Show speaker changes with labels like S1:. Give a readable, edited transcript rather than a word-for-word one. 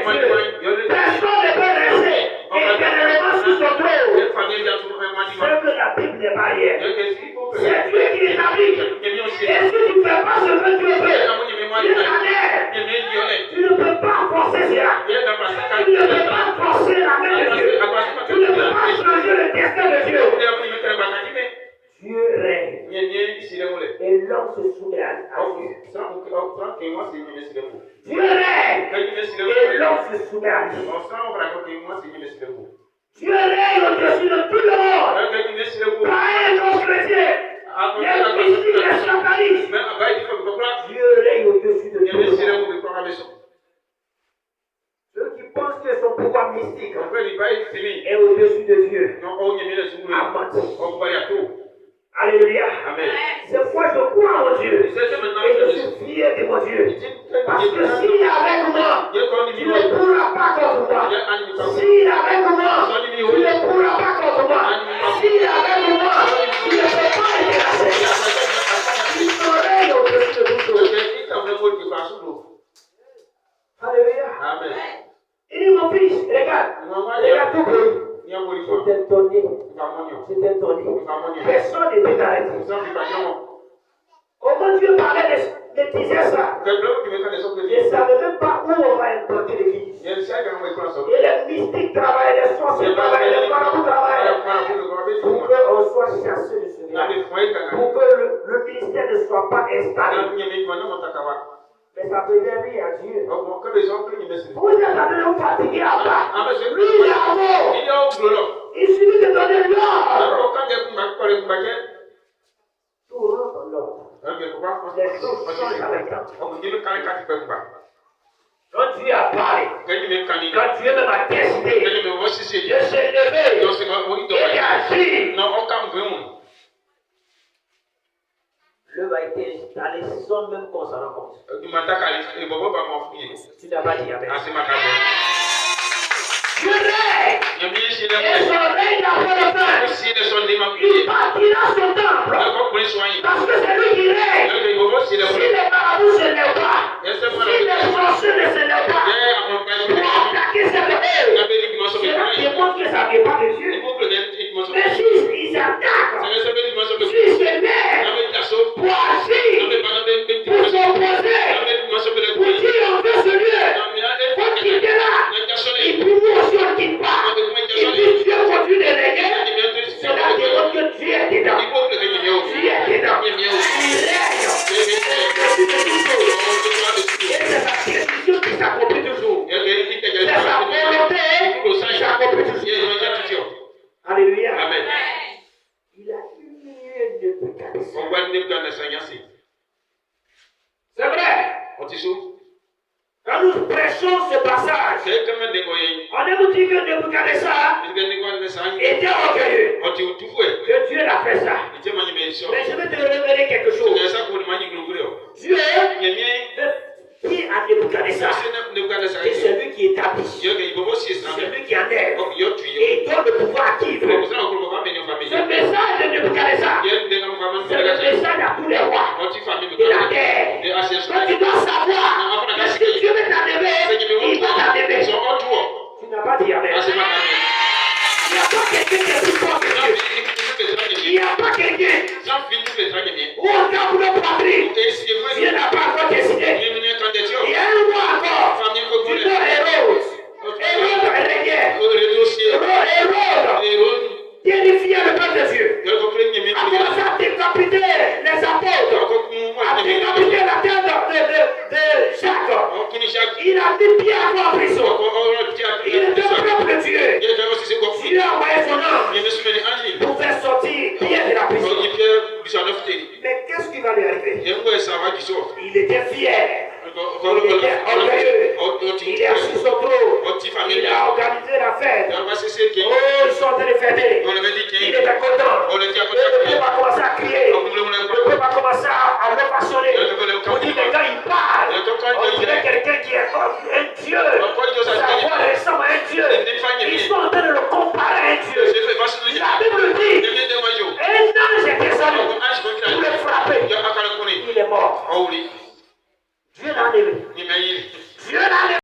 S1: Dieu. Personne ne peut rester éternellement sous son trône. C'est que la Bible n'est pas hier. C'est Dieu qui l'établit. Et si tu ne fais pas ce que Dieu veut, Dieu t'adhère. Tu ne peux pas forcer cela. Tu ne peux pas forcer la main de Dieu. Tu ne peux pas changer le destin de Dieu. Dieu règne. Et l'homme se soumet à Dieu. Dieu règne. Et l'homme se soumet à lui. Dieu règne au-dessus de tout le monde. Païens non chrétiens. Les mystiques, les satanistes. Dieu règne au-dessus de tout le monde. Ceux qui pensent que son pouvoir mystique est au-dessus de Dieu. Alléluia. Amen. C'est pourquoi je crois en Dieu. Et je suis fier de mon Dieu. Parce que s'il est avec moi, tu ne pourras pas contre moi. S'il est avec moi, tu ne pourras pas contre moi. S'il est avec moi, tu ne peux pas être cassé. Il s'oreille au-dessus de tout. Alléluia. Amen. Il dit mon fils, regarde tout pays. C'est étonné. Personne ne peut t'arrêter. Comment Dieu parlait de disait ça? Je ne savais même pas où on va implanter l'église. Et les mystiques travaillent, les sorciers travaillent, les marabouts travaillent. Pour qu'on soit chassé de ce village. Pour que le ministère ne soit pas installé. Mais ça peut servir à Dieu. Vous êtes en train de nous fatiguer à bas. Lui, il est amour. Il suffit de donner l'ordre. Tout rentre dans l'ordre. Les choses changent avec le temps. Quand Dieu a parlé, quand Dieu même a décidé de se lever et d'agir, l'œuvre a été installée sans même qu'on s'en rende compte. Tu n'as pas dit amen. Dieu règne. Et son règne n'a pas de fin. Il bâtira son temple. Parce que c'est lui qui règne. Si les marabouts se lèvent pas, si les sorciers ne se lèvent pas, pour attaquer cette œuvre, cela démontre que ça ne vient pas de Dieu. Mais s'ils attaquent, s'ils se lèvent pour agir, pour s'opposer, pour dire on veut ce lieu, faut quitter là. Et puis nous aussi on ne quitte pas. Et puis Dieu continue de régner. Cela démontre que Dieu est dedans. Dieu est dedans. Il règne. Et c'est sa décision qui s'accomplit toujours. C'est sa volonté qui s'accomplit toujours. Alléluia. Amen. Il a humilié Nebuchadnezzar. C'est vrai. Quand nous prêchons ce passage, on aime dire que Nebuchadnezzar était orgueilleux. Que Dieu l'a fait ça. Mais je vais te révéler quelque chose. Dieu dit à Nebuchadnezzar que c'est lui qui établit, c'est lui qui enlève, et il donne le pouvoir à qui il veut. Ce message de Nebuchadnezzar, c'est le message à tous les rois de la terre. Quand tu dois savoir que si Dieu veut t'enlever, il va t'enlever. Tu n'as pas dit amen. Il n'y a pas quelqu'un qui est plus fort que Dieu. Il n'y a pas quelqu'un où on tape le patrie. Dieu n'a pas encore décidé. Il y a un roi encore. Du nom Hérode. Hérode régnait. Hérode terrifiait le peuple de Dieu. A commencé à décapiter les apôtres. A décapiter la tête de Jacques. Il a mis Pierre en prison. Il était un peuple de Dieu. Dieu a envoyé son ange pour faire sortir Pierre de la prison. Mais qu'est-ce qui va lui arriver? Il était fier. Il était orgueilleux. Il est assis sur l'eau. Il a organisé la fête. Oh, ils sont en train de fêter. Il était content. Le peuple a commencé à crier. Le peuple a commencé à l'ovationner. On dit, mais quand il parle, on dirait quelqu'un qui est comme un Dieu.